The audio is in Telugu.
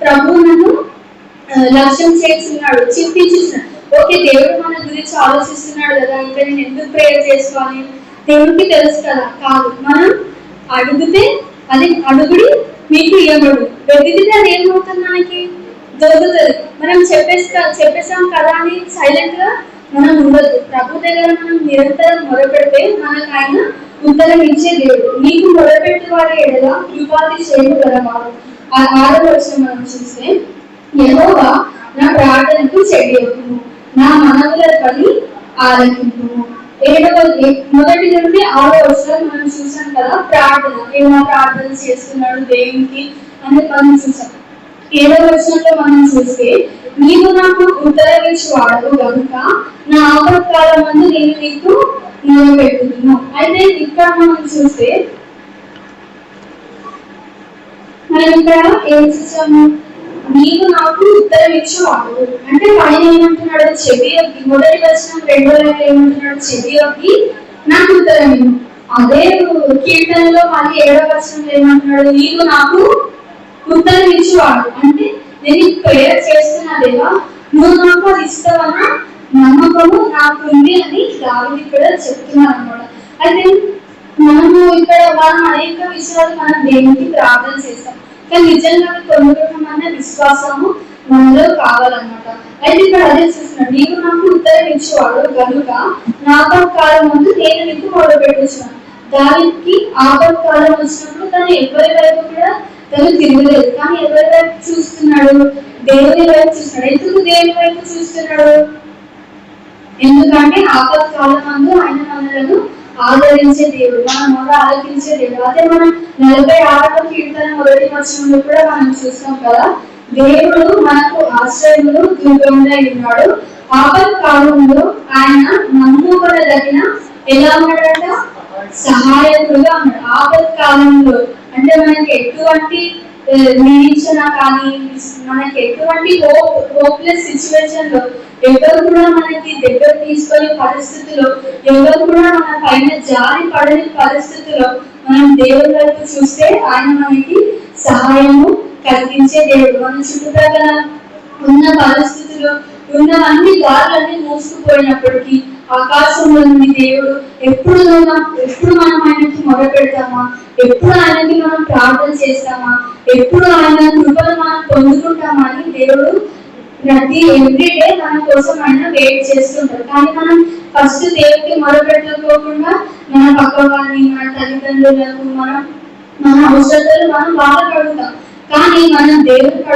ప్రభు నన్ను లక్ష్యం చేస్తున్నాడు, చింతించున్నాడు. ఓకే, దేవుడు మన గురించి ఆలోచిస్తున్నాడు కదా, ఇంకా నేను ఎందుకు ప్రేయర్ చేసుకోవాలి, దేవుడికి తెలుసు కదా. కాదు, మనం అడిగితే అది అడుగుడి మీకు ఇవ్వబడు, వెతికితే అది ఏమవుతుంది, మనకి దొరుకుతుంది. మనం చెప్పేసాం కదా అని సైలెంట్ గా మనం ఉండదు. ప్రభు దగ్గర మనం నిరంతరం మొదలుపెడితే మనకు ఆయన ఉత్తరం ఇచ్చే దేవుడు. నీకు మొదలుపెట్టే వారి ఎడల కృపాతి చేయగలవాడు. 6వ వచనం మనం చూస్తే, యెహోవా నా ప్రార్థనకు చెవియొగ్గుము, నా మనవుల పని ఆలకింపుము. మొదటి నుండి 6వ వచనం మనం చూసాం కదా, ప్రార్థన ఏమో ప్రార్థన చేస్తున్నాడు దేవునికి అని మనం చూసాం. 7వ వచనంలో మనం చూస్తే, నీవు నాకు ఉత్తరమిచ్చి వాడవు కనుక నా ఆపత్కాలం మందు నేను నీకు నిలబెట్టుతున్నాను. అయితే ఇక్కడ మనం చూస్తే మనం ఇక్కడ ఏం చూసాము, నీవు నాకు ఉత్తరం ఇచ్చేవాడు అంటే పైన ఏమంటున్నాడు, చెవి యొగ్గి. మొదటి వచనం 2వ లైన్ ఏమంటున్నాడు, చెవి యొగ్గి నాకు ఉత్తరం ఇవ్వు. అదే కీర్తనలో మళ్ళీ 7వ వచనంలో ఏమంటున్నాడు, నీవు నాకు ఉత్తరం ఇచ్చేవాడు అంటే నేను ప్రేయర్ చేస్తున్నా దేవా, నువ్వు నాకు అది ఇస్తావన్న నమ్మకము నాకు ఉంది అని దావీదు ఇక్కడ చెప్తున్నాను అన్నమాట. అయితే మనము ఇక్కడ మనం అనేక విషయాలు మనం దేవునికి ప్రార్థన చేస్తాం, కానీ నిజంగా పొందుకోవడం విశ్వాసము మనలో కావాలన్నమాట. అయితే ఇక్కడ అదే చూస్తున్నాడు, నీవు నాకు ఉత్తరం ఇచ్చేవాడు కనుక నా ఆపత్కాలం ముందు నేను నీకు మొదలుపెట్టుచున్నాను. దానికి ఆపత్కాలం వచ్చినప్పుడు తను ఎవరి వైపు కూడా తను తిరగలేదు, కానీ ఎవరి వైపు చూస్తున్నాడు, దేవుని వైపు చూస్తున్నాడు. ఎందుకు దేవుని వైపు చూస్తున్నాడు, ఎందుకంటే ఆపత్కాలం ముందు ఆయన మనలను ఆదరించే దేవుడు, మనం మొదలు ఆలోచించే దేవుడు. అదే మనం 46వ కీర్తన మొదటి వచనంలో కూడా మనం చూస్తాం కదా, దేవుడు మనకు ఆశ్రయములు దుర్గముడై ఉన్నాడు, ఆపత్కాలంలో ఆయన నమ్ముకొనదగిన ఎలా ఉన్నాడంట, సహాయకుడుగా ఉన్నాడు. ఆపత్కాలంలో అంటే మనకి ఎటువంటి నిరీక్షణ కానీ, మనకి ఎటువంటి హోప్లెస్ సిచ్యువేషన్ లో ఎవరు కూడా మనకి దగ్గర తీసుకునే పరిస్థితిలో, ఎవరు కూడా మన పైన జారి పడని పరిస్థితిలో మనం దేవుడి వైపు చూస్తే ఆయన మనకి సహాయము కలిగించే దేవుడు. మన చుట్టుప్రక్కల ఉన్న పరిస్థితుల్లో ఉన్నవన్నీ దారులన్నీ మూసుకుపోయినప్పటికీ ఆకాశంలో నుండి దేవుడు ఎప్పుడు మనం ఆయనకి మొదలుపెడతామా, ఎప్పుడు ఆయనకి మనం ప్రార్థన చేస్తామా, ఎప్పుడు ఆయన కృపను మనం పొందుకుంటామా అని దేవుడు ప్రతి ఎవ్రీడే మన కోసం ఆయన వెయిట్ చేస్తుంటారు. కానీ మనం ఫస్ట్ దేవుడికి మొదలుపెట్టుకోకుండా మన పక్క వాళ్ళని, మన తల్లిదండ్రులకు, మన అవసరాలు మనం బాధపడుతాం. కానీ మనం దేవుడు